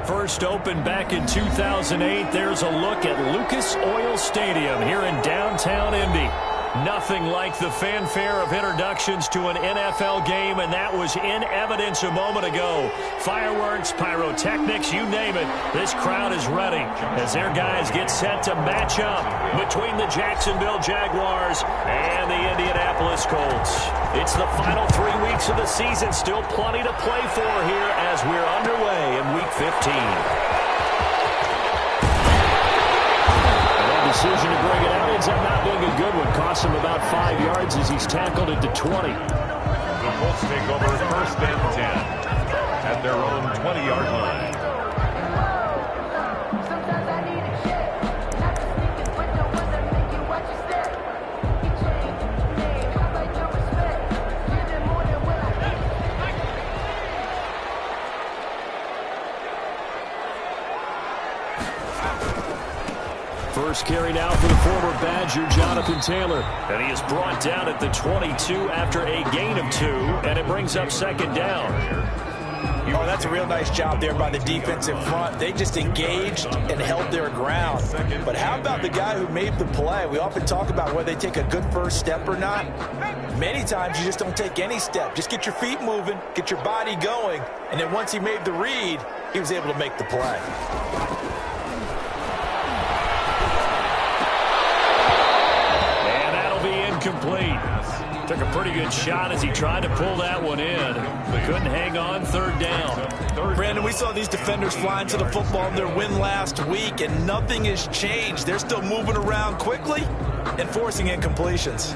First opened back in 2008. There's a look at Lucas Oil Stadium here in downtown Indy. Nothing like the fanfare of introductions to an NFL game, and that was in evidence a moment ago. Fireworks, pyrotechnics, you name it. This crowd is ready as their guys get set to match up between the Jacksonville Jaguars and the Indianapolis Colts. It's the final 3 weeks of the season. Still plenty to play for here as we're underway in Week 15. Decision to bring it out ends up not being a good one. Cost him about 5 yards as he's tackled it to 20. The Colts take over first and 10 at their own 20-yard line. First carry now for the former Badger, Jonathan Taylor. And he is brought down at the 22 after a gain of 2, and it brings up second down. Oh, that's a real nice job there by the defensive front. They just engaged and held their ground. But how about the guy who made the play? We often talk about whether they take a good first step or not. Many times you just don't take any step. Just get your feet moving, get your body going, and then once he made the read, he was able to make the play. Complete. Took a pretty good shot as he tried to pull that one in, but couldn't hang on. Third down. Brandon, we saw these defenders flying to the football in their win last week, and nothing has changed. They're still moving around quickly and forcing incompletions.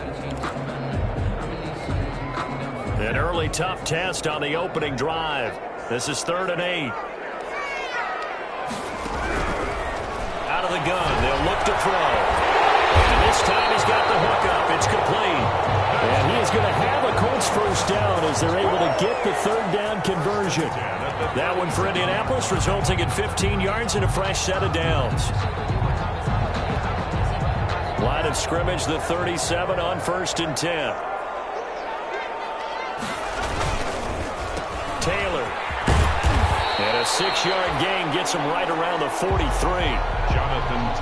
An early tough test on the opening drive. This is 3rd and 8. Out of the gun, they'll look to throw. And this time he's got the hook up. It's complete. And he is going to have a Colts first down as they're able to get the 3rd down conversion. That one for Indianapolis, resulting in 15 yards and a fresh set of downs. Line of scrimmage, the 37 on 1st and 10. Taylor. And a 6-yard gain gets him right around the 43.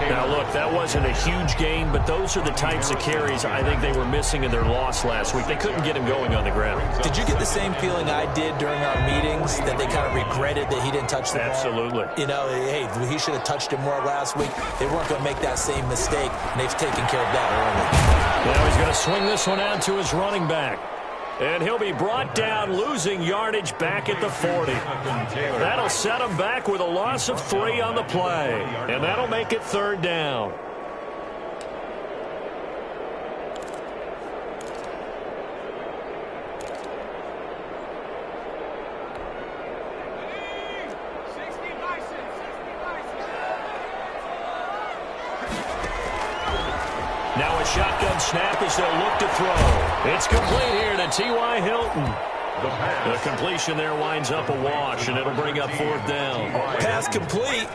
Now, look, that wasn't a huge gain, but those are the types of carries I think they were missing in their loss last week. They couldn't get him going on the ground. Did you get the same feeling I did during our meetings, that they kind of regretted that he didn't touch the ball? Absolutely. You know, hey, he should have touched it more last week. They weren't going to make that same mistake, and they've taken care of that early. Now he's going to swing this one out to his running back. And he'll be brought down, losing yardage back at the 40. That'll set him back with a loss of 3 on the play. And that'll make it 3rd down. Now a shotgun snap as they'll look to throw. It's complete here to T.Y. Hilton. The completion there winds up a wash, and it'll bring up 4th down. Pass complete,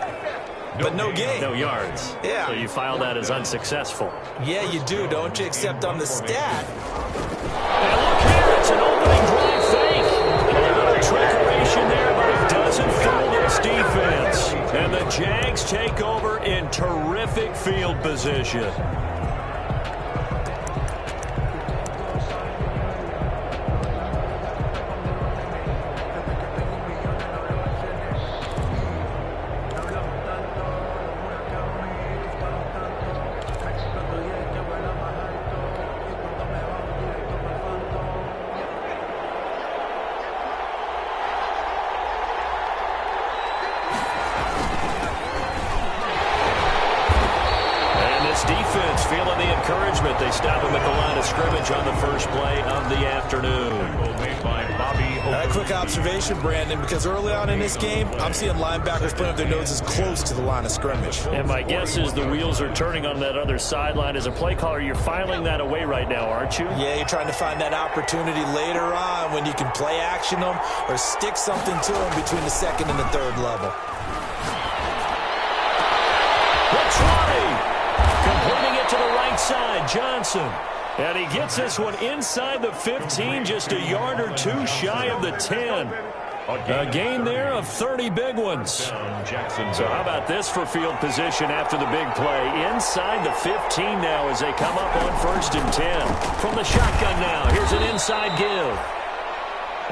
but no gain. No yards. Yeah. So you file that as unsuccessful. Yeah, you do, don't you? Except on the stat. And look here, it's an opening drive fake. A little trickeration there, but it doesn't fool this defense. And the Jags take over in terrific field position. Defense feeling the encouragement. They stop him at the line of scrimmage on the first play of the afternoon. A quick observation, Brandon, because early on in this game, I'm seeing linebackers putting up their noses close to the line of scrimmage. And my guess is the wheels are turning on that other sideline. As a play caller, you're filing that away right now, aren't you? Yeah, you're trying to find that opportunity later on when you can play action them or stick something to them between the 2nd and the 3rd level. The try! Completing it to the right side, Johnson. And he gets this one inside the 15, just a yard or 2 shy of the 10. A gain there of 30 big ones. So how about this for field position after the big play? Inside the 15 now as they come up on 1st and 10. From the shotgun now, here's an inside give.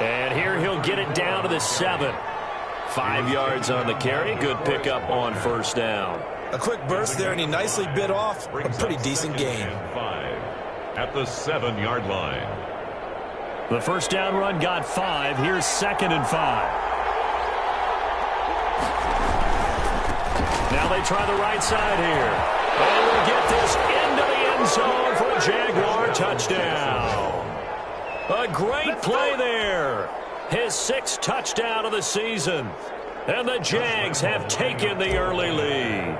And here he'll get it down to the 7. 5 yards on the carry. Good pickup on 1st down. A quick burst there, and he nicely bit off a pretty decent gain. At the 7-yard line. The 1st down run got 5. Here's 2nd and 5. Now they try the right side here. And we'll get this into the end zone for a Jaguar touchdown. A great play there. His 6th touchdown of the season. And the Jags have taken the early lead.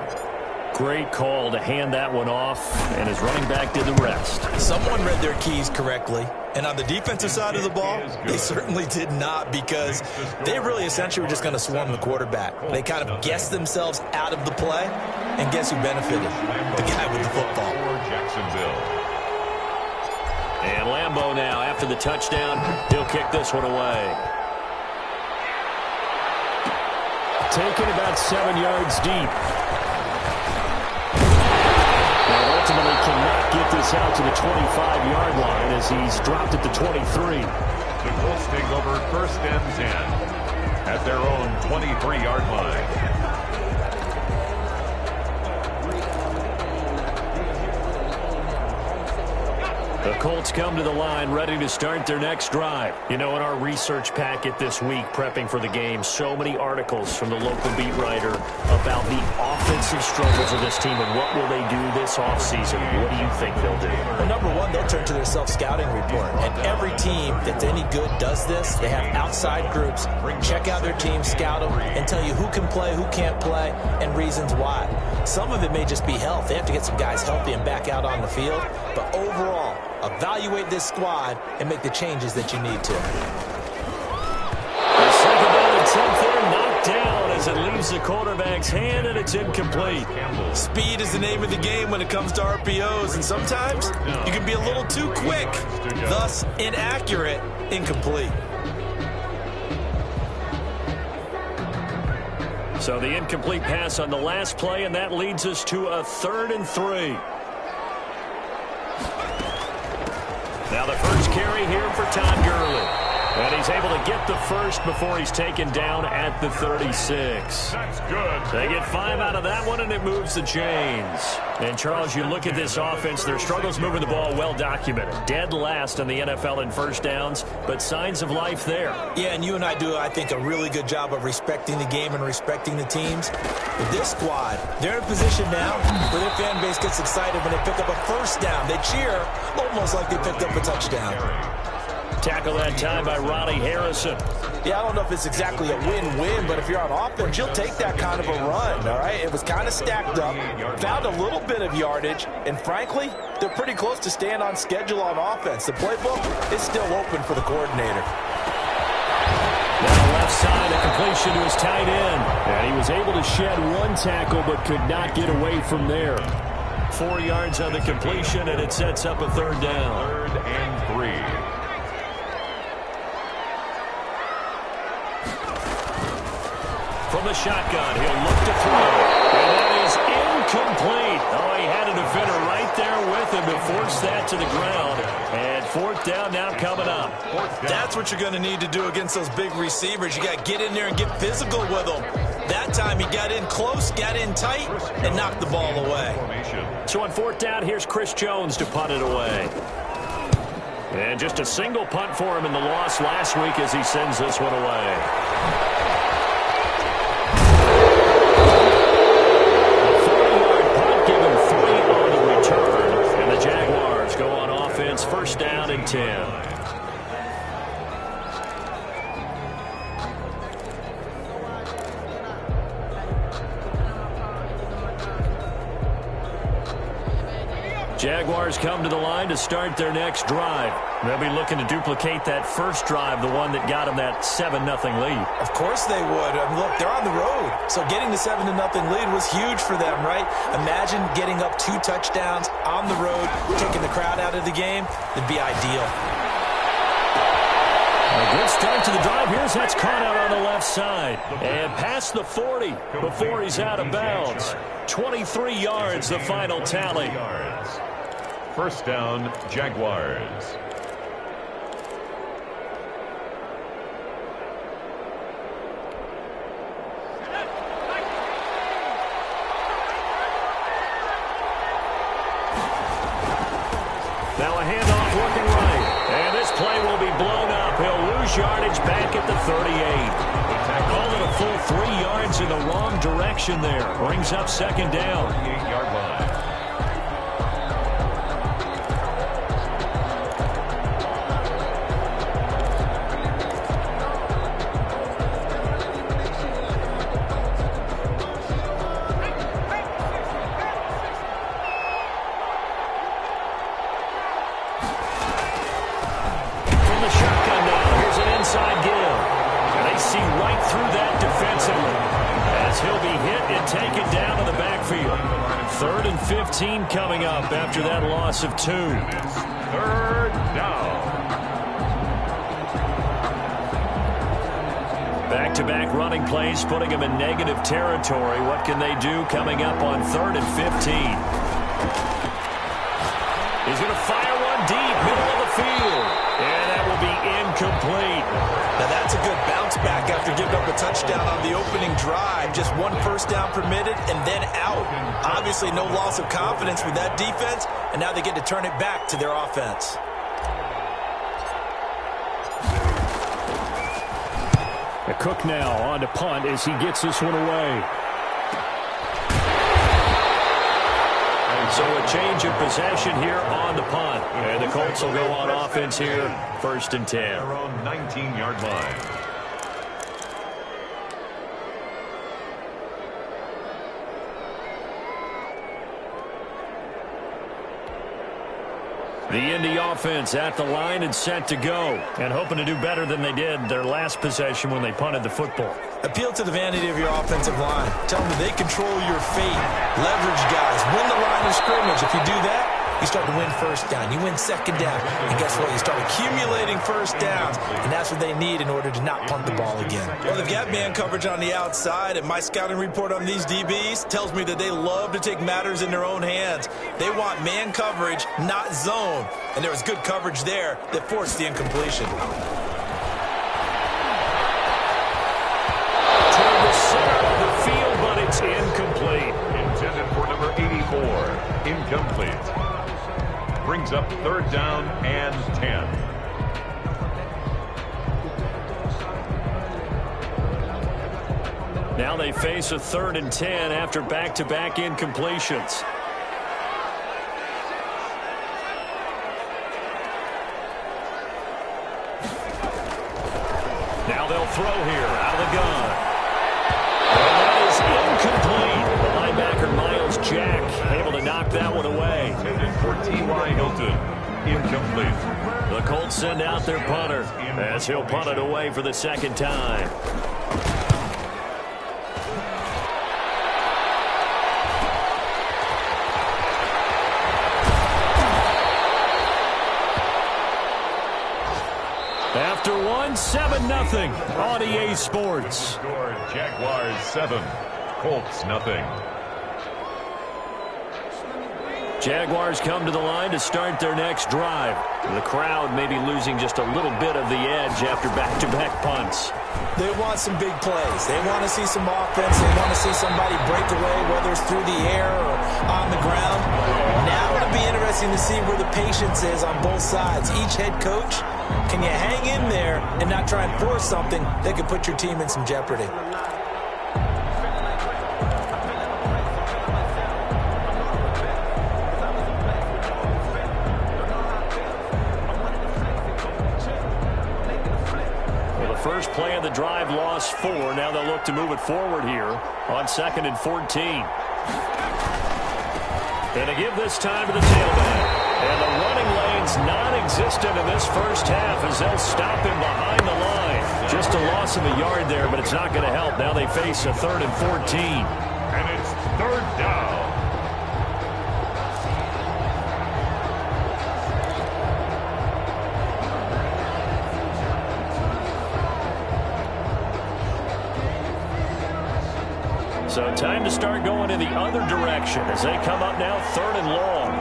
Great call to hand that one off, and his running back did the rest. Someone read their keys correctly, and on the defensive side of the ball, they certainly did not, because they really essentially were just going to swarm the quarterback. They kind of guessed themselves out of the play, and guess who benefited? The guy with the football. Jacksonville. And Lambeau now, after the touchdown, he'll kick this one away. Taken about 7 yards deep. Ultimately cannot get this out to the 25-yard line as he's dropped at the 23. The Colts take over 1st and 10 at their own 23-yard line. The Colts come to the line ready to start their next drive. You know, in our research packet this week, prepping for the game, so many articles from the local beat writer about the offensive struggles of this team and what will they do this offseason. What do you think they'll do? Well, number one, they'll turn to their self-scouting report. And every team that's any good does this. They have outside groups. Check out their team, scout them, and tell you who can play, who can't play, and reasons why. Some of it may just be health. They have to get some guys healthy and back out on the field. But overall, evaluate this squad and make the changes that you need to. The 2nd down and 10th there, knocked down as it leaves the quarterback's hand, and it's incomplete. Speed is the name of the game when it comes to RPOs, and sometimes you can be a little too quick, thus inaccurate, incomplete. So the incomplete pass on the last play, and that leads us to a 3rd and 3. Now the first carry here for Todd Gurley. And he's able to get the first before he's taken down at the 36. That's good. They get 5 out of that one, and it moves the chains. And, Charles, you look at this offense, their struggles moving the ball well documented. Dead last in the NFL in 1st downs, but signs of life there. Yeah, and you and I do, I think, a really good job of respecting the game and respecting the teams. With this squad, they're in a position now where their fan base gets excited when they pick up a 1st down. They cheer almost like they picked up a touchdown. Tackle that time by Ronnie Harrison. Yeah, I don't know if it's exactly a win-win, but if you're on offense, you'll take that kind of a run, all right? It was kind of stacked up, found a little bit of yardage, and frankly, they're pretty close to staying on schedule on offense. The playbook is still open for the coordinator. Now left side, a completion to his tight end. And he was able to shed one tackle, but could not get away from there. 4 yards on the completion, and it sets up a 3rd down. 3rd and 3. From the shotgun, he'll look to throw. And that is incomplete. Oh, he had a defender right there with him to force that to the ground. And 4th down now coming up. That's what you're going to need to do against those big receivers. You got to get in there and get physical with them. That time he got in close, got in tight, and knocked the ball away. So on 4th down, here's Chris Jones to punt it away. And just a single punt for him in the loss last week as he sends this one away. Offense 1st down and 10. Jaguars come to the line to start their next drive. They'll be looking to duplicate that first drive, the one that got them that 7-0 lead. Of course they would. I mean, look, they're on the road. So getting the 7-0 lead was huge for them, right? Imagine getting up 2 touchdowns on the road, taking the crowd out of the game. It'd be ideal. A good start to the drive. Here's that's caught out on the left side. And past the 40 before he's out of bounds. 23 yards, the final tally. First down, Jaguars. Now a handoff looking right. And this play will be blown up. He'll lose yardage back at the 38. Called it a full 3 yards in the wrong direction there. Brings up second down. 38-yard line. Third and 15 coming up after that loss of 2. Third down. Back-to-back running plays putting them in negative territory. What can they do coming up on 3rd and 15? He's going to fire one deep, middle of the field. And that will be incomplete. Now that's a good bounce back after giving up a touchdown on the opening drive. Just one first down permitted and then out. Obviously no loss of confidence with that defense, and now they get to turn it back to their offense. Cook now on to punt as he gets this one away. So a change of possession here on the punt. And the Colts will go on offense here, 1st and 10. Their own 19-yard line. The Indy offense at the line and set to go. And hoping to do better than they did their last possession when they punted the football. Appeal to the vanity of your offensive line. Tell them they control your fate. Leverage guys. Win the line of scrimmage. If you do that, you start to win first down. You win second down. And guess what? You start accumulating first downs. And that's what they need in order to not punt the ball again. Well, they've got man coverage on the outside. And my scouting report on these DBs tells me that they love to take matters in their own hands. They want man coverage, not zone. And there was good coverage there that forced the incompletion. Toward the center of the field, but it's incomplete. Intended for number 84. Incomplete. Brings up 3rd down and 10. Now they face a 3rd and 10 after back-to-back incompletions. Now they'll throw here out of the gun. And that is incomplete. The linebacker Miles Jack able to knock that one away. Intended for T.Y. Hilton. Incomplete. The Colts send out their punter as he'll punt it away for the 2nd time. After one, 7-0 on EA Sports. Score Jaguars 7, Colts nothing. Jaguars come to the line to start their next drive. The crowd may be losing just a little bit of the edge after back-to-back punts. They want some big plays. They want to see some offense. They want to see somebody break away, whether it's through the air or on the ground. Now it'll be interesting to see where the patience is on both sides. Each head coach, can you hang in there and not try and force something that could put your team in some jeopardy? First play of the drive, lost 4. Now they'll look to move it forward here on 2nd and 14. And to give this time to the tailback. And the running lane's non-existent in this first half as they'll stop him behind the line. Just a loss of a yard there, but it's not going to help. Now they face a 3rd and 14. And it's 3rd down. So time to start going in the other direction as they come up now 3rd and long.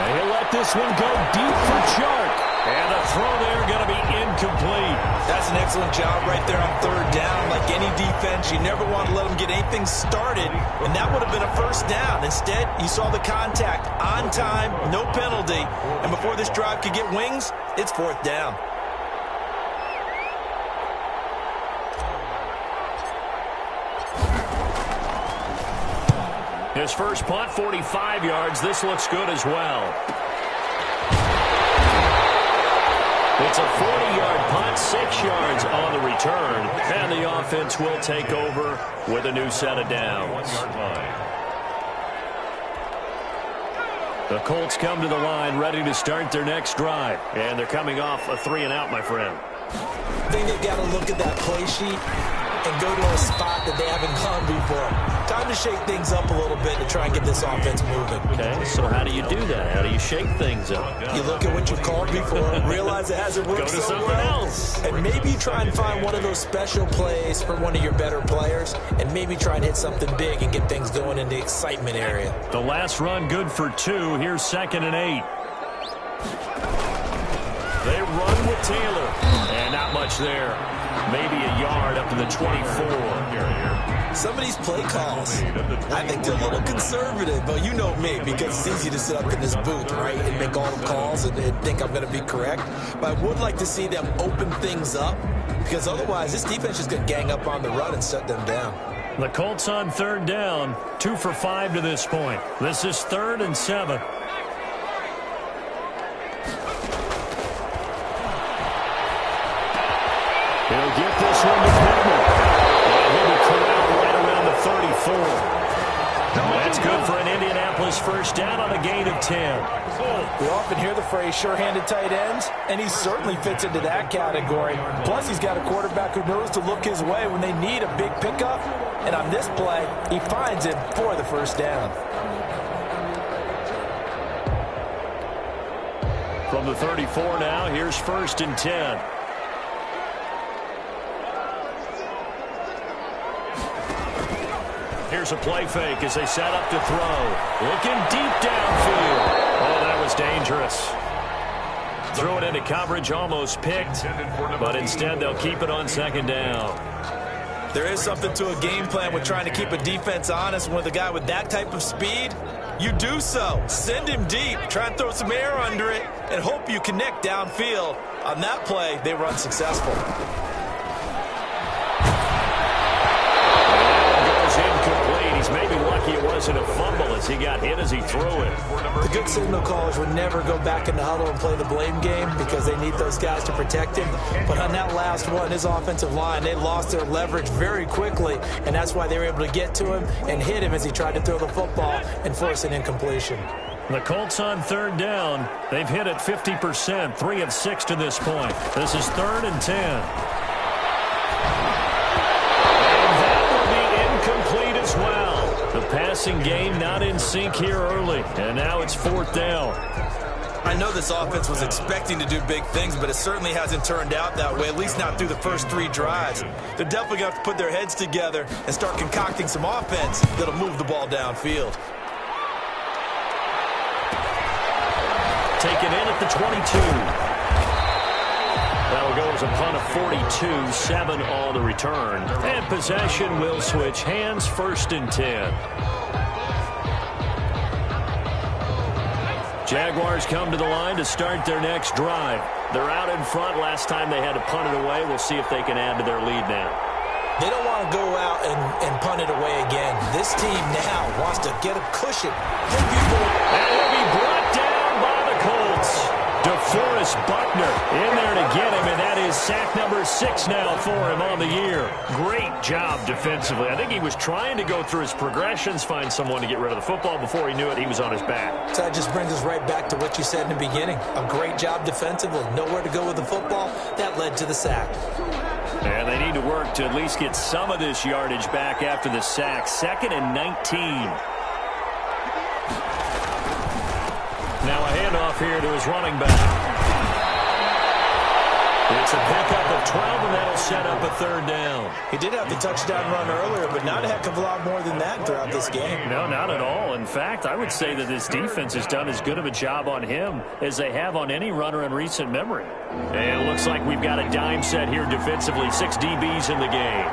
And he'll let this one go deep for Chuch. And the throw there going to be incomplete. That's an excellent job right there on 3rd down. Like any defense, you never want to let them get anything started, and that would have been a 1st down. Instead, you saw the contact on time, no penalty, and before this drive could get wings, it's 4th down. His first punt, 45 yards. This looks good as well. It's a 40-yard punt, 6 yards on the return, and the offense will take over with a new set of downs. The Colts come to the line ready to start their next drive, and they're coming off a 3-and-out, my friend. I think they've got to look at that play sheet and go to a spot that they haven't gone before. Time to shake things up a little bit to try and get this offense moving. Okay, so how do you do that? How do you shake things up? You look at what you've called before, realize it hasn't worked so well, and maybe try and find one of those special plays for one of your better players, and maybe try and hit something big and get things going in the excitement area. The last run good for 2. Here's 2nd and 8. They run with Taylor, and not much there. Maybe a yard up to the 24. Some of these play calls, I think they're a little conservative, but you know me, because it's easy to sit up in this booth, right, and make all the calls and think I'm going to be correct. But I would like to see them open things up, because otherwise this defense is going to gang up on the run and shut them down. The Colts on 3rd down, 2 for 5 to this point. This is 3rd and 7. He'll get this one to Pittman. And he'll be corralled right around the 34. That's good for an Indianapolis 1st down on a gain of 10. We often hear the phrase sure-handed tight ends, and he certainly fits into that category. Plus, he's got a quarterback who knows to look his way when they need a big pickup. And on this play, he finds it for the 1st down. From the 34 now, here's 1st and 10. Here's a play fake as they set up to throw. Looking deep downfield. Oh, that was dangerous. Threw it into coverage, almost picked, but instead they'll keep it on 2nd down. There is something to a game plan with trying to keep a defense honest. With a guy with that type of speed, you do so. Send him deep, try and throw some air under it, and hope you connect downfield. On that play, they run successful. He's maybe lucky it wasn't a fumble as he got hit as he threw it. The good signal callers would never go back in the huddle and play the blame game because they need those guys to protect him. But on that last one, his offensive line, they lost their leverage very quickly, and that's why they were able to get to him and hit him as he tried to throw the football and force an incompletion. The Colts on 3rd down. They've hit it 50%, 3 of 6 to this point. This is 3rd and 10. Complete as well. The passing game not in sync here early, and now it's 4th down. I know this offense was expecting to do big things, but it certainly hasn't turned out that way, at least not through the first 3 drives. They're definitely going to have to put their heads together and start concocting some offense that'll move the ball downfield. Taken in at the 22. That'll go as a punt of 42, 7 on the return. And possession will switch hands, 1st and 10. Jaguars come to the line to start their next drive. They're out in front. Last time they had to punt it away. We'll see if they can add to their lead now. They don't want to go out and punt it away again. This team now wants to get a cushion. That will be brought down by the Colts. DeForest Buckner in there to get him, and that is sack number 6 now for him on the year. Great job defensively. I think he was trying to go through his progressions, find someone to get rid of the football. Before he knew it, he was on his back. So that just brings us right back to what you said in the beginning. A great job defensively. Nowhere to go with the football. That led to the sack. And they need to work to at least get some of this yardage back after the sack. 2nd and 19. Now a handoff here to his running back. It's a pickup of 12, and that'll set up a third down. He did have the touchdown run earlier, but not a heck of a lot more than that throughout this game. No, not at all. In fact, I would say that this defense has done as good of a job on him as they have on any runner in recent memory. And it looks like we've got a dime set here defensively. 6 DBs in the game.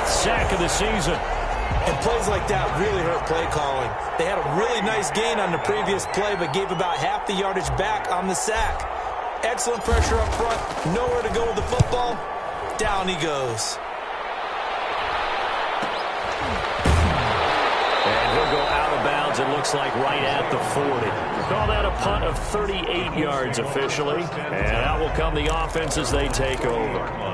Sack of the season. And plays like that really hurt play calling. They had a really nice gain on the previous play, but gave about half the yardage back on the sack. Excellent pressure up front. Nowhere to go with the football. Down he goes. And he'll go out of bounds, it looks like, right at the 40. Call that a punt of 38 yards officially. And out will come the offense as they take over.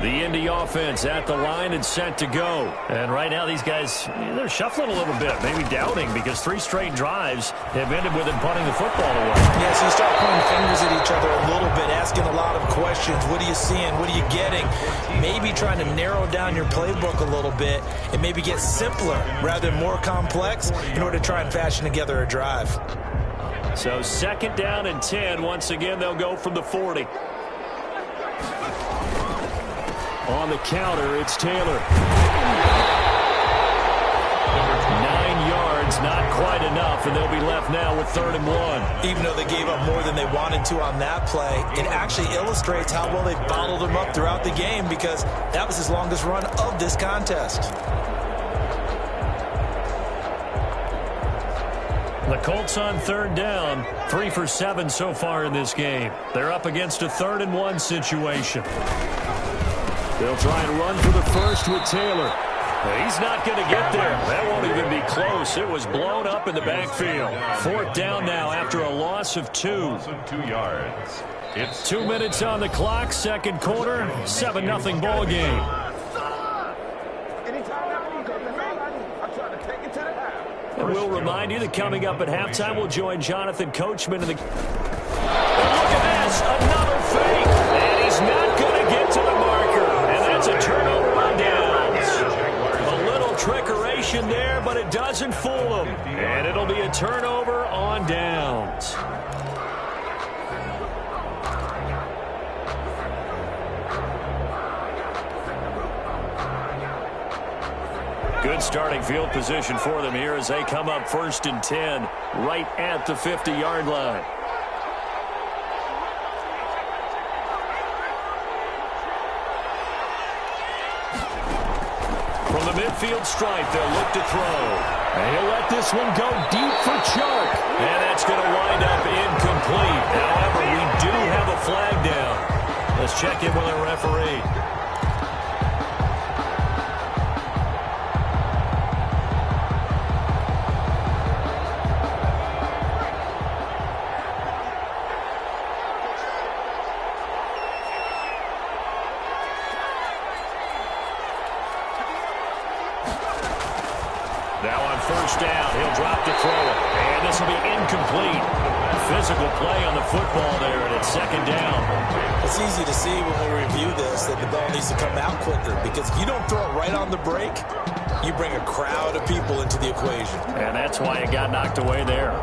The Indy offense at the line and set to go. And right now these guys, they're shuffling a little bit, maybe doubting, because 3 straight drives have ended with them punting the football away. Yeah, so you start pointing fingers at each other a little bit, asking a lot of questions. What are you seeing? What are you getting? Maybe trying to narrow down your playbook a little bit and maybe get simpler rather than more complex in order to try and fashion together a drive. So 2nd down and 10. Once again, they'll go from the 40. On the counter, it's Taylor. 9 yards, not quite enough, and they'll be left now with 3rd and 1. Even though they gave up more than they wanted to on that play, it actually illustrates how well they bottled them up throughout the game, because that was his longest run of this contest. The Colts on 3rd down, 3 for 7 so far in this game. They're up against a 3rd and 1 situation. They'll try and run for the first with Taylor. He's not going to get there. That won't even be close. It was blown up in the backfield. 4th down now after a loss of 2. 2 yards. It's 2 minutes on the clock, 2nd quarter, 7-0 ball game. And we'll remind you that coming up at halftime, we'll join Jonathan Coachman in the... And look at this, another fake. And he's not going to get to the marker. And that's a turnover on downs. A little trickeration there, but it doesn't fool him. And it'll be a turnover on downs. Good starting field position for them here as they come up 1st and 10 right at the 50-yard line. From the midfield stripe, they'll look to throw. And he'll let this one go deep for Chuck. And that's going to wind up incomplete. However, we do have a flag down. Let's check in with our referee. Now on 1st down, he'll drop to throw it. And this will be incomplete. Physical play on the football there, and it's 2nd down. It's easy to see when we review this that the ball needs to come out quicker, because if you don't throw it right on the break, you bring a crowd of people into the equation. And that's why it got knocked away there.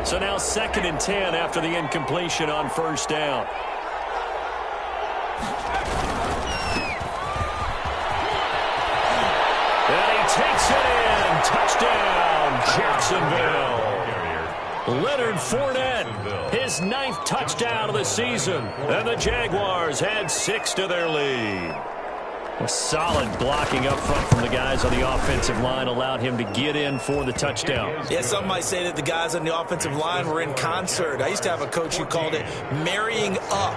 So now 2nd and 10 after the incompletion on 1st down. And he takes it in. Touchdown, Jacksonville. Leonard Fournette, his 9th touchdown of the season. And the Jaguars add 6 to their lead. A solid blocking up front from the guys on the offensive line allowed him to get in for the touchdown. Yeah, some might say that the guys on the offensive line were in concert. I used to have a coach who called it marrying up,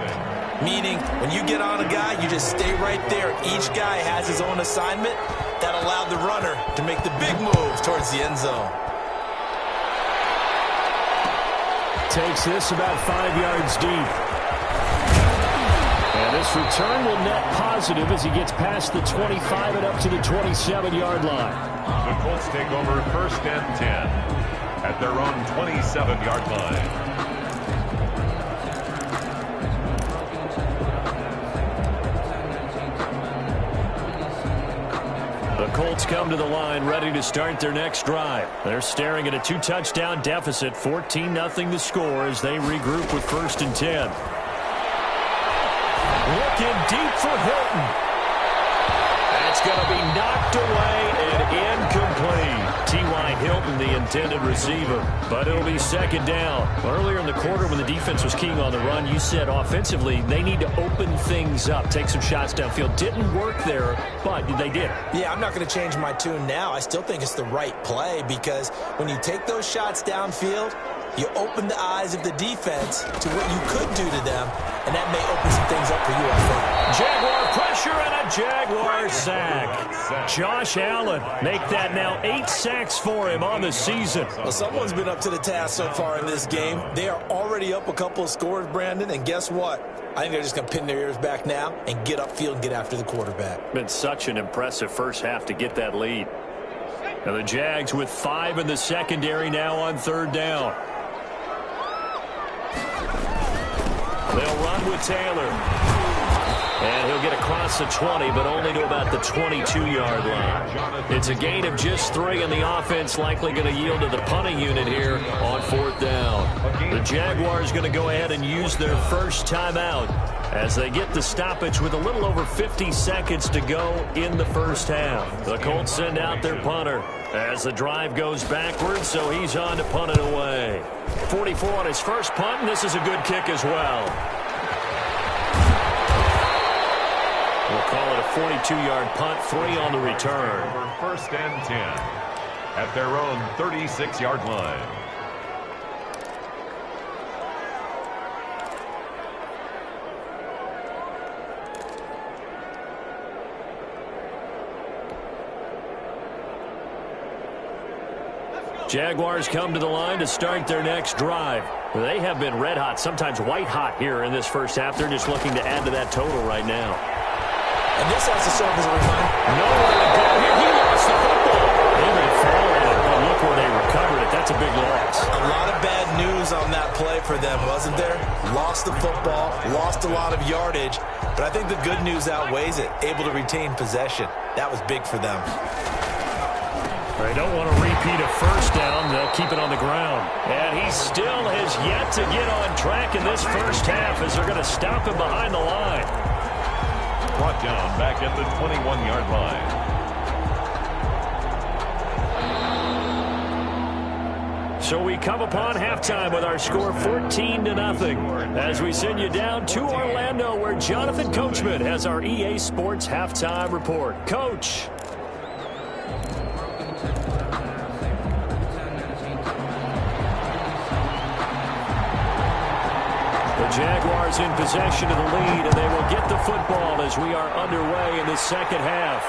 meaning when you get on a guy, you just stay right there. Each guy has his own assignment. That allowed the runner to make the big moves towards the end zone. Takes this about 5 yards deep. And this return will net positive as he gets past the 25 and up to the 27-yard line. The Colts take over 1st and 10 at their own 27-yard line. The Colts come to the line ready to start their next drive. They're staring at a 2-touchdown deficit, 14-0 the score as they regroup with 1st and 10. Looking deep for Hilton. That's going to be knocked away and incomplete. T.Y. Hilton, the intended receiver, but it'll be 2nd down. Earlier in the quarter when the defense was keying on the run, you said offensively they need to open things up, take some shots downfield. Didn't work there, but they did. Yeah, I'm not going to change my tune now. I still think it's the right play because when you take those shots downfield, you open the eyes of the defense to what you could do to them, and that may open some things up for you, I think. Jaguar pressure and a Jaguar sack. Josh Allen make that now 8 sacks for him on the season. Well, someone's been up to the task so far in this game. They are already up a couple of scores, Brandon, and guess what? I think they're just going to pin their ears back now and get upfield and get after the quarterback. Been such an impressive first half to get that lead. Now the Jags with 5 in the secondary now on 3rd down. They'll run with Taylor. And he'll get across the 20, but only to about the 22-yard line. It's a gain of just 3, and the offense likely going to yield to the punting unit here on 4th down. The Jaguars going to go ahead and use their first timeout as they get the stoppage with a little over 50 seconds to go in the first half. The Colts send out their punter as the drive goes backwards, so he's on to punt it away. 44 on his first punt, and this is a good kick as well. We'll call it a 42-yard punt, 3 on the return. For 1st and 10 at their own 36-yard line. Jaguars come to the line to start their next drive. They have been red hot, sometimes white hot here in this first half. They're just looking to add to that total right now. And this has to serve as a reminder. Nowhere to go here. He lost the football. They may fall on it, but look where they recovered it. That's a big loss. A lot of bad news on that play for them, wasn't there? Lost the football, lost a lot of yardage, but I think the good news outweighs it. Able to retain possession. That was big for them. They don't want to repeat a first down. They'll keep it on the ground. And he still has yet to get on track in this first half as they're going to stop him behind the line. Brought down back at the 21-yard line. So we come upon halftime with our score 14-0 as we send you down to Orlando where Jonathan Coachman has our EA Sports halftime report. Coach. The Jaguars in possession of the lead, and they will get the football as we are underway in the second half.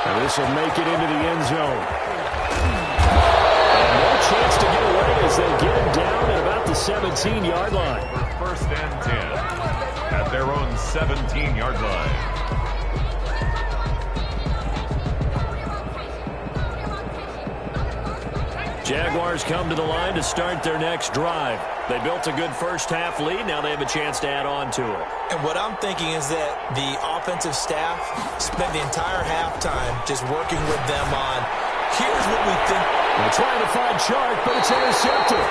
And this will make it into the end zone. And no chance to get away as they get him down at about the 17-yard line. For 1st and 10 at their own 17-yard line. Jaguars come to the line to start their next drive. They built a good first half lead. Now they have a chance to add on to it. And what I'm thinking is that the offensive staff spent the entire halftime just working with them on, here's what we think. They're trying to find Chark, but it's intercepted.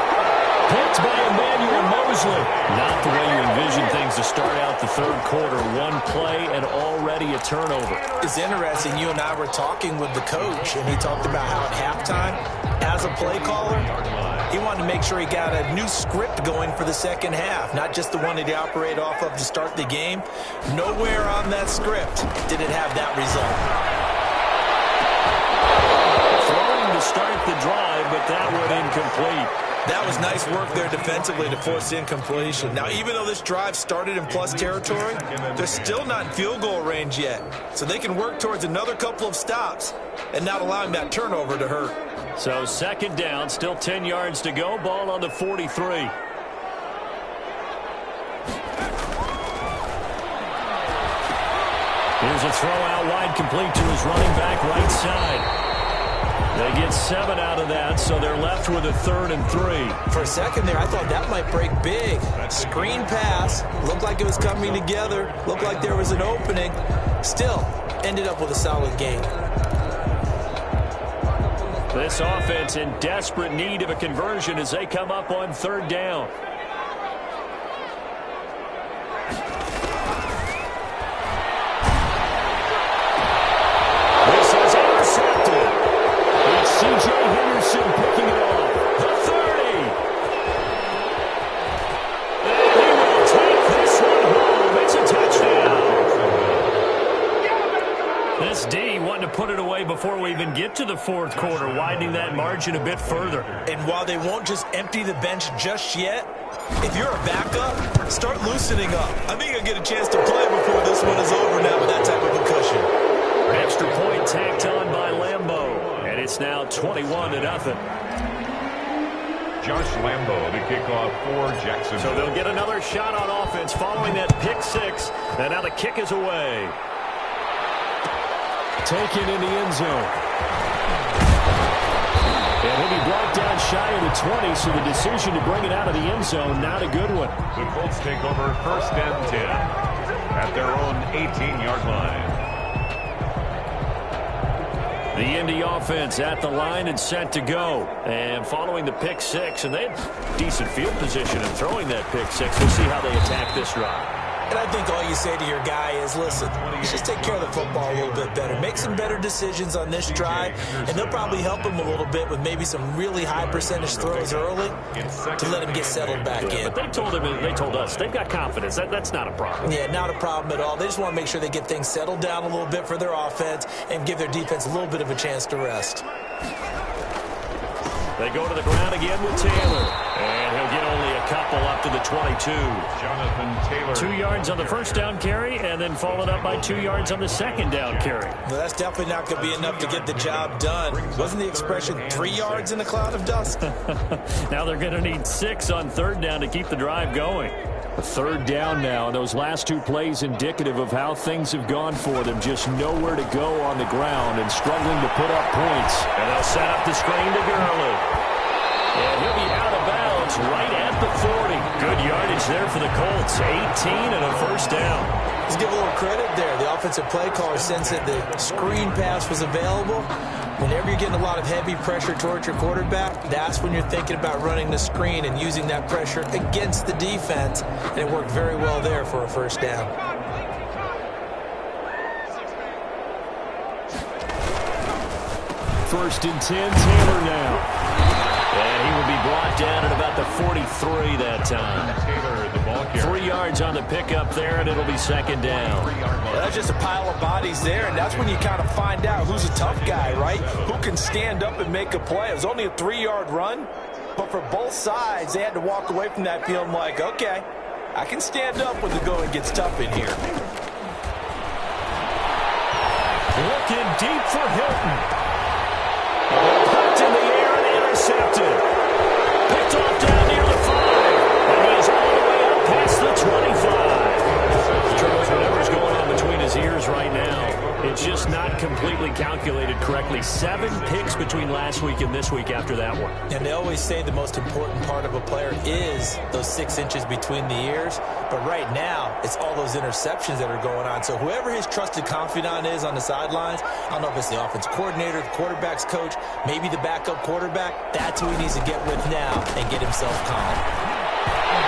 Picked by Emmanuel Mosley. Not the way you envision things to start out the third quarter. One play and already a turnover. It's interesting. You and I were talking with the coach, and he talked about how at halftime, as a play caller, He wanted to make sure he got a new script going for the second half, not just the one that he operated off of to start the game. Nowhere on that script did it have that result. Throwing to start the drive, but that one incomplete. That was nice work there defensively to force the incompletion. Now, even though this drive started in plus territory, they're still not in field goal range yet. So they can work towards another couple of stops and not allowing that turnover to hurt. So second down, still 10 yards to go. Ball on the 43. Here's a throw out wide, complete to his running back right side. They get 7 out of that, so they're left with a 3rd and 3. For a second there, I thought that might break big. Screen pass. Looked like it was coming together. Looked like there was an opening. Still, ended up with a solid game. This offense in desperate need of a conversion as they come up on 3rd down. This is intercepted. It's C.J. Henderson picking it off. The 30. And he will take this one home. It's a touchdown. This D wanting to put it away before we even get to the 4th quarter, widening that margin a bit further. And while they won't just empty the bench just yet, if you're a backup, start loosening up. I think you'll get a chance to play before this one is over now with that type of a cushion. Extra point tacked on by Lambeau. And it's now 21-0. Josh Lambeau to kick off for Jacksonville. So they'll get another shot on offense following that pick 6. And now the kick is away. Taken in the end zone. And he'll be brought down shy of the 20, so the decision to bring it out of the end zone, not a good one. The Colts take over 1st and 10 at their own 18-yard line. The Indy offense at the line and set to go. And following the pick 6, and they had decent field position in throwing that pick 6. We'll see how they attack this drive. And I think all you say to your guy is, listen, just take care of the football a little bit better. Make some better decisions on this drive, and they'll probably help him a little bit with maybe some really high percentage throws early to let him get settled back in. But they told us they've got confidence. That's not a problem. Yeah, not a problem at all. They just want to make sure they get things settled down a little bit for their offense and give their defense a little bit of a chance to rest. They go to the ground again with Taylor. And he'll get only a couple up to the 22. Jonathan Taylor. 2 yards on the first down carry, and then followed up by 2 yards on the second down carry. Well, that's definitely not going to be enough to get the job done. Wasn't the expression 3 yards in a cloud of dust? Now they're going to need 6 on 3rd down to keep the drive going. A 3rd down now, and those last 2 plays indicative of how things have gone for them. Just nowhere to go on the ground and struggling to put up points. And they'll set up the screen to Gurley. And he'll be out of bounds right at the 40. Good yardage there for the Colts. 18 and a 1st down. Let's give a little credit there. The offensive play caller sensed that the screen pass was available. Whenever you're getting a lot of heavy pressure towards your quarterback, that's when you're thinking about running the screen and using that pressure against the defense. And it worked very well there for a 1st down. First and 10, Taylor now. And he will be brought down at about the 43 that time. Taylor, the ball carrier. 3 yards on the pickup there, and it'll be 2nd down. Well, that's just a pile of bodies there, and that's when you kind of find out who's a tough guy, right? Who can stand up and make a play. It was only a 3-yard run, but for both sides, they had to walk away from that feeling like, okay, I can stand up when the going gets tough in here. Looking deep for Hilton. Poked in the air and intercepted. Picked off down near the 5. And he's all the way up past the 25. Charles, whatever's going on between his ears right now, it's just not completely calculated correctly. 7 picks between last week and this week after that one. And they always say the most important part of a player is those 6 inches between the ears. But right now, it's all those interceptions that are going on. So whoever his trusted confidant is on the sidelines, I don't know if it's the offense coordinator, the quarterback's coach, maybe the backup quarterback, that's who he needs to get with now and get himself calm.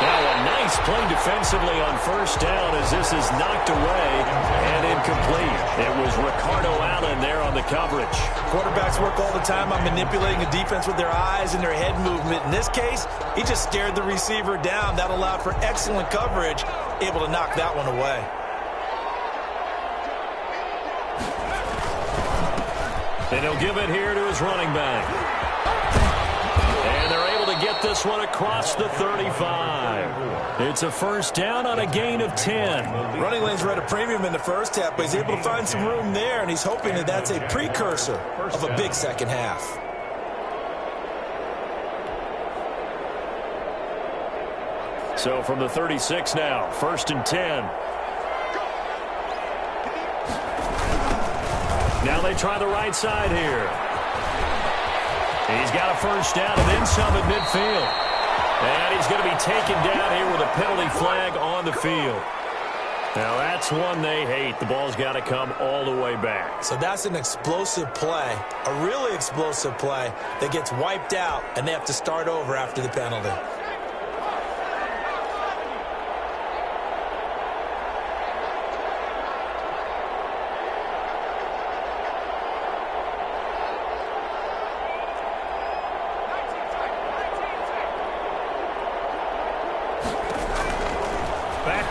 Now a nice Nice play defensively on first down as this is knocked away and incomplete. It was Ricardo Allen there on the coverage. Quarterbacks work all the time on manipulating a defense with their eyes and their head movement. In this case, he just stared the receiver down. That allowed for excellent coverage, able to knock that one away. And he'll give it here to his running back. And they're able to get this one across the 35. It's a first down on a gain of 10. Running lanes were at a premium in the first half, but he's able to find some room there, and he's hoping that that's a precursor of a big second half. So from the 36 now, 1st and 10. Now they try the right side here. He's got a first down and then some at midfield. And he's going to be taken down here with a penalty flag on the field. Now that's one they hate. The ball's got to come all the way back. So that's an explosive play, a really explosive play that gets wiped out, and they have to start over after the penalty.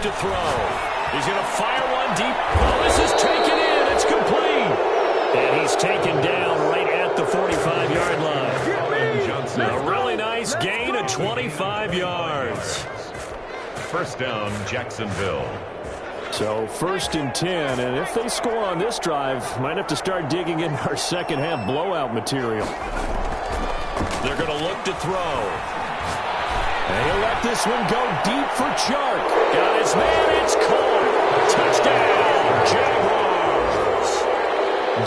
To throw. He's going to fire one deep. Oh, this is taken in. It's complete. And he's taken down right at the 45-yard line. A really nice gain of 25 yards. First down, Jacksonville. So 1st and 10, and if they score on this drive, might have to start digging in our second half blowout material. They're going to look to throw. And he'll let this one go deep for Chark. Got his man, it's caught. Touchdown, Jaguars.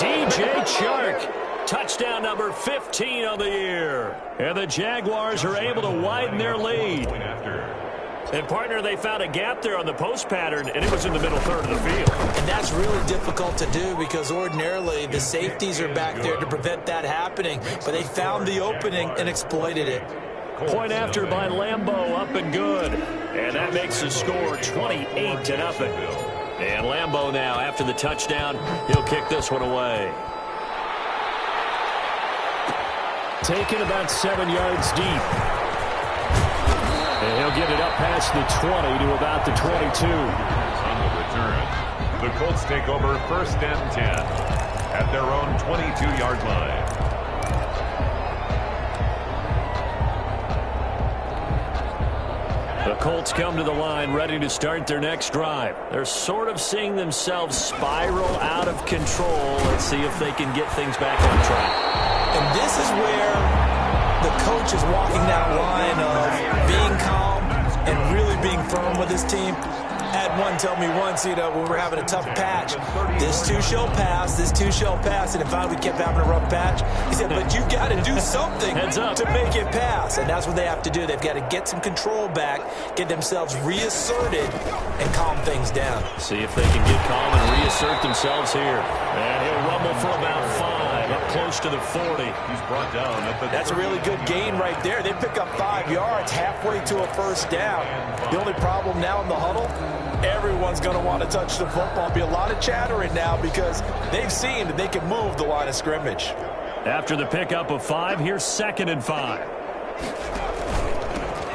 DJ Chark, touchdown number 15 on the year. And the Jaguars are able to widen their lead. And, partner, they found a gap there on the post pattern, and it was in the middle third of the field. And that's really difficult to do because ordinarily the safeties are back there to prevent that happening. But they found the opening and exploited it. Point after by Lambeau, up and good. And that makes the score 28-0. And Lambeau now, after the touchdown, he'll kick this one away. Taken about 7 yards deep. And he'll get it up past the 20 to about the 22. On the return, the Colts take over 1st and 10 at their own 22-yard line. The Colts come to the line ready to start their next drive. They're sort of seeing themselves spiral out of control. Let's see if they can get things back on track. And this is where the coach is walking that line of being calm and really being firm with his team. Had one tell me once, when we were having a tough patch, this too shall pass, this too shall pass, and finally we kept having a rough patch. He said, but you got to do something to make it pass, and that's what they have to do. They've got to get some control back, get themselves reasserted, and calm things down. See if they can get calm and reassert themselves here. And he'll rumble for about 5, up close to the 40. He's brought down at the That's a really good gain right there. They pick up 5 yards halfway to a first down. The only problem now in the huddle, everyone's going to want to touch the football. Be a lot of chattering now because they've seen that they can move the line of scrimmage. After the pickup of 5, here's 2nd and 5.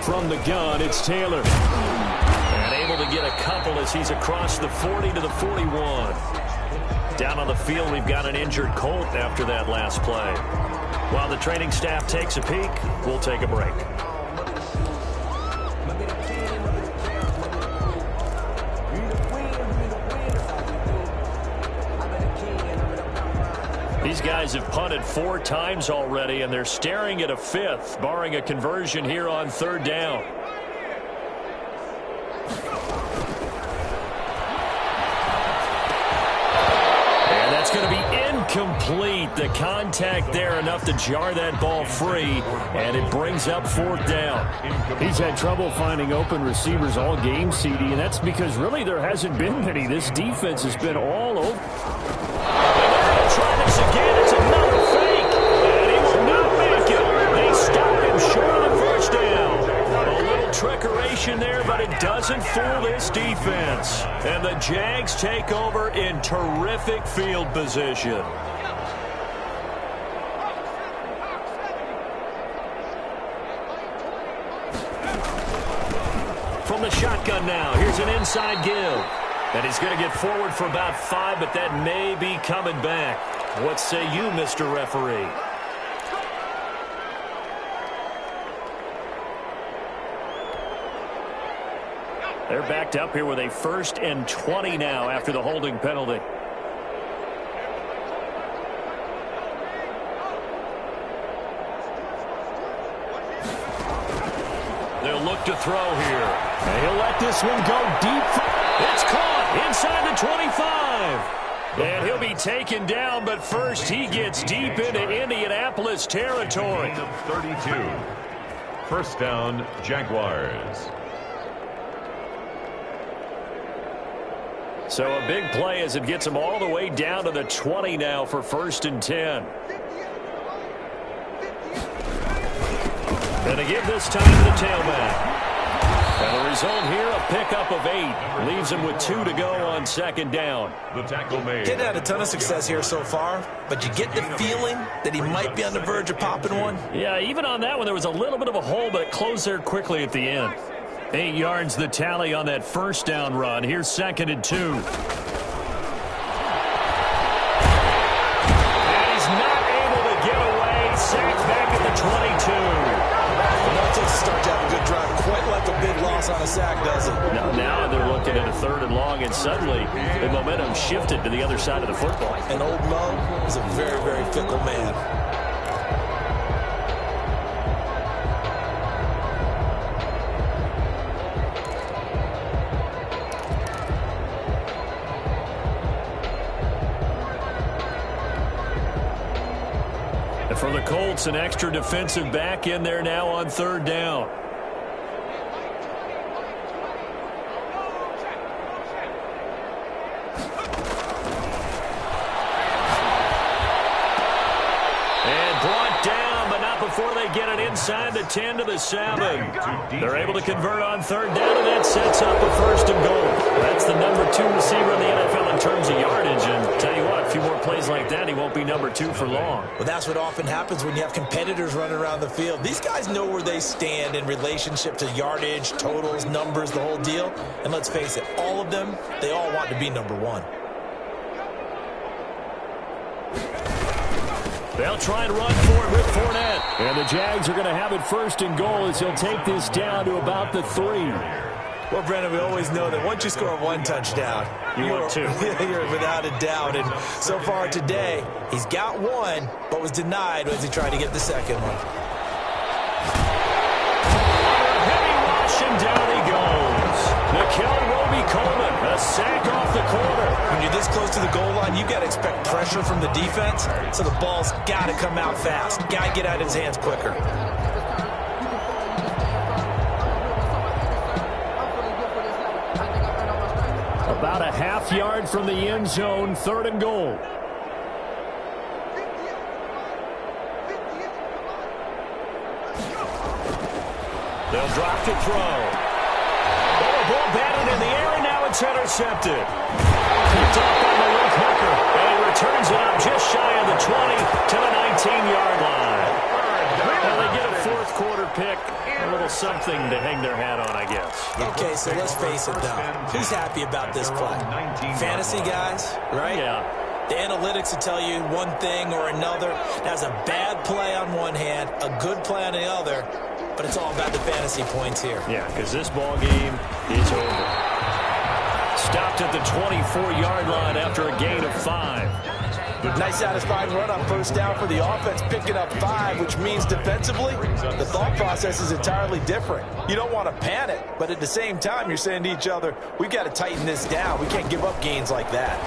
From the gun, it's Taylor. And able to get a couple as he's across the 40 to the 41. Down on the field, we've got an injured Colt after that last play. While the training staff takes a peek, we'll take a break. These guys have punted 4 times already, and they're staring at a 5th, barring a conversion here on 3rd down. And that's going to be incomplete. The contact there enough to jar that ball free, and it brings up 4th down. He's had trouble finding open receivers all game, CD, and that's because really there hasn't been many. This defense has been all over. Try this again. It's another fake. And he will not make it. They stop him short of the first down. A little trickery separation there, but it doesn't fool this defense. And the Jags take over in terrific field position. From the shotgun now, here's an inside give. And he's going to get forward for about 5, but that may be coming back. What say you, Mr. Referee? They're backed up here with a 1st and 20 now after the holding penalty. They'll look to throw here. And he'll let this one go deep. It's caught inside the 25. And he'll be taken down, but first he gets deep into Indianapolis territory. 32. First down, Jaguars. So a big play as it gets him all the way down to the 20 now for 1st and 10. And to give this time to the tailback. And the result here, a pickup of 8. Leaves him with 2 to go on 2nd down. The tackle made. Didn't have a ton of success here so far, but you get the feeling that he might be on the verge of popping one. Yeah, even on that one, there was a little bit of a hole, but it closed there quickly at the end. 8 yards the tally on that 1st down run. Here's 2nd and 2. And he's not able to get away. Sacked back at the 22. That takes a start to have a good drive. Quite like a big loss on a sack, does it? Now they're looking at a 3rd and long, and suddenly the momentum shifted to the other side of the football. And old Mo is a very, very fickle man. For the Colts, an extra defensive back in there now on 3rd down. And brought down, but not before they get it inside the 10 to the 7. They're able to convert on 3rd down, and that sets up a 1st and goal. That's the number 2 receiver in the NFL in terms of yardage, and tell you what, a few more plays like that, he won't be number 2 for long. Well, that's what often happens when you have competitors running around the field. These guys know where they stand in relationship to yardage, totals, numbers, the whole deal. And let's face it, all of them, they all want to be number 1. They'll try and run for it with Fournette. And the Jags are going to have it 1st and goal as he'll take this down to about the 3. Well, Brendan, we always know that once you score 1 touchdown, you want 2. You're without a doubt. And so far today, he's got 1, but was denied as he tried to get the 2nd one. Heavy rush, and down he goes. Nickel Roby-Coleman, a sack off the corner. When you're this close to the goal line, you got to expect pressure from the defense, so the ball's got to come out fast. Got to get out of his hands quicker. About a half yard from the end zone, 3rd and goal. They'll drop to throw. Oh, ball batted in the air, and now it's intercepted. Picked off by Malik Hooker, and he returns it up just shy of the 20 to the 19-yard line. And they get a 4th quarter pick. A little something to hang their hat on, I guess. Okay, so let's face it, though. Who's happy about this play? Fantasy guys, right? Yeah. The analytics will tell you one thing or another. That's a bad play on one hand, a good play on the other, but it's all about the fantasy points here. Yeah, because this ball game is over. Stopped at the 24-yard line after a gain of 5. Nice satisfying run on 1st down for the offense, picking up 5, which means defensively, the thought process is entirely different. You don't want to panic, but at the same time, you're saying to each other, we've got to tighten this down. We can't give up gains like that.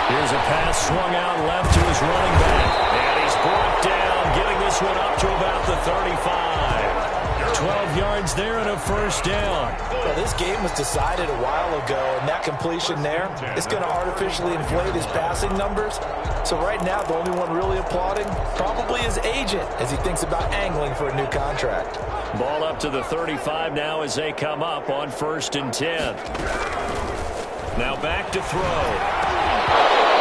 Here's a pass swung out left to his running back. And he's brought down, getting this one up to about the 35. 12 yards there and a first down. Well, this game was decided a while ago, and that completion there is going to artificially inflate his passing numbers. So right now, the only one really applauding probably his agent as he thinks about angling for a new contract. Ball up to the 35 now as they come up on 1st and 10. Now back to throw.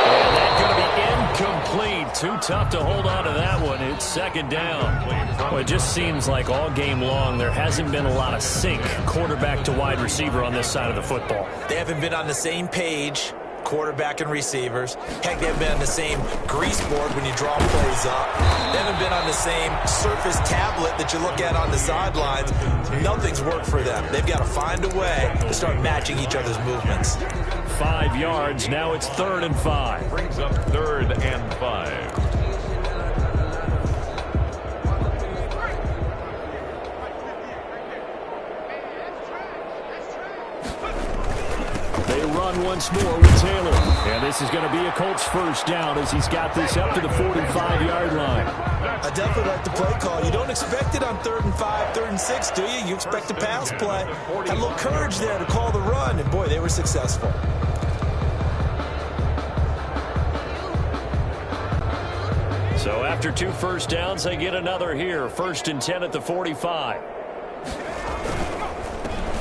And that's going to be incomplete. Too tough to hold on to that one. It's 2nd down. Well, it just seems like all game long there hasn't been a lot of sync quarterback to wide receiver on this side of the football. They haven't been on the same page, quarterback and receivers. Heck, they haven't been on the same grease board when you draw plays up. They haven't been on the same Surface tablet that you look at on the sidelines. Nothing's worked for them. They've got to find a way to start matching each other's movements. 5 yards. Now it's 3rd and 5. Brings up 3rd and 5. They run once more with Taylor. And this is going to be a Colts first down as he's got this up to the 45-yard line. I definitely like the play call. You don't expect it on 3rd and 5, 3rd and 6, do you? You expect a pass play. Had a little courage there to call the run, and boy, they were successful. So after 2 first downs, they get another here. 1st and 10 at the 45.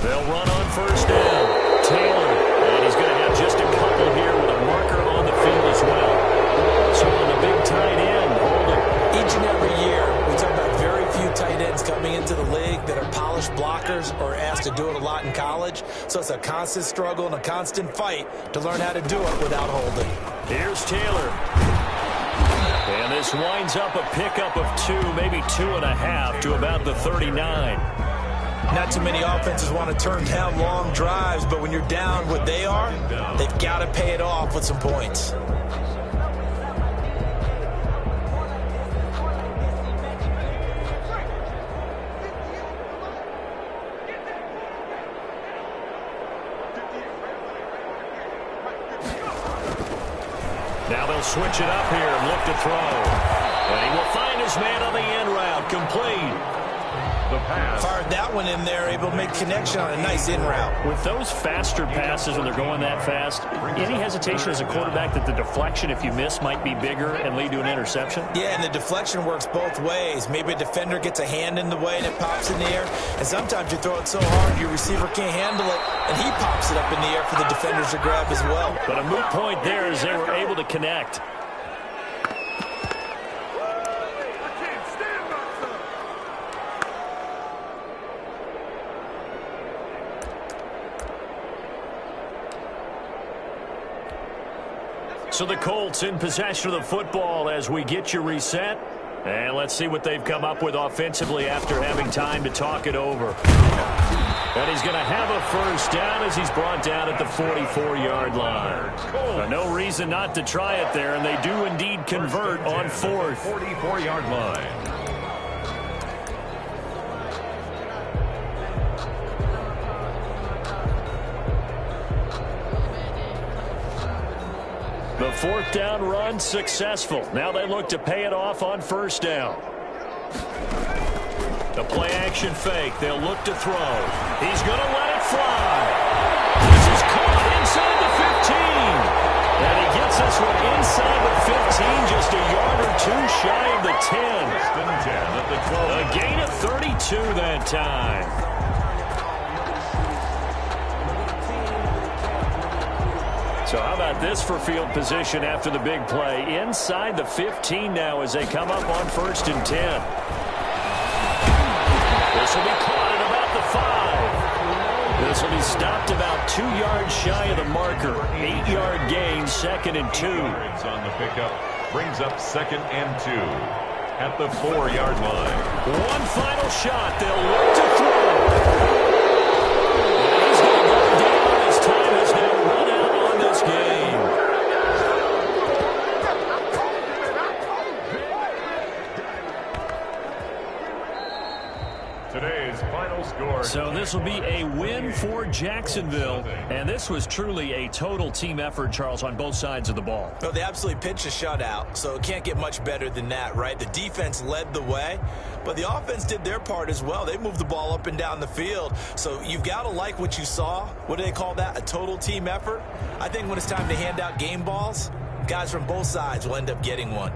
They'll run on 1st down. Taylor, and he's going to have just a couple here with a marker on the field as well. So on the big tight end, holding. Each and every year, we talk about very few tight ends coming into the league that are polished blockers or asked to do it a lot in college. So it's a constant struggle and a constant fight to learn how to do it without holding. Here's Taylor. And this winds up a pickup of 2, maybe 2.5 to about the 39. Not too many offenses want to turn down long drives, but when you're down what they are, they've got to pay it off with some points. Now they'll switch it up here and look to throw. And he will find his man on the end route, complete. The pass. Fired that one in there, able to make connection on a nice in route. With those faster passes when they're going that fast, any hesitation as a quarterback that the deflection, if you miss, might be bigger and lead to an interception? Yeah, and the deflection works both ways. Maybe a defender gets a hand in the way and it pops in the air. And sometimes you throw it so hard your receiver can't handle it, and he pops it up in the air for the defenders to grab as well. But a moot point there as they were able to connect. So the Colts in possession of the football as we get you reset. And let's see what they've come up with offensively after having time to talk it over. And he's going to have a first down as he's brought down at the 44-yard line. No reason not to try it there, and they do indeed convert on 4th. 44-yard line. The 4th down run successful. Now they look to pay it off on 1st down. The play action fake. They'll look to throw. He's going to let it fly. This is caught inside the 15. And he gets this one inside the 15, just a yard or 2 shy of the 10. A gain of 32 that time. So how about this for field position after the big play? Inside the 15 now as they come up on 1st and 10. This will be caught at about the 5. This will be stopped about 2 yards shy of the marker. 8-yard gain, 2nd and 2. On the pickup brings up 2nd and 2 at the 4-yard line. One final shot. They'll look to throw. He's going to go down. His time has now run out on this game. Today's final score. So this will be a win for for Jacksonville. And this was truly a total team effort, Charles, on both sides of the ball. Well, they absolutely pitched a shutout, so it can't get much better than that, right? The defense led the way, but the offense did their part as well. They moved the ball up and down the field, so you've got to like what you saw. What do they call that? A total team effort? I think when it's time to hand out game balls, guys from both sides will end up getting one.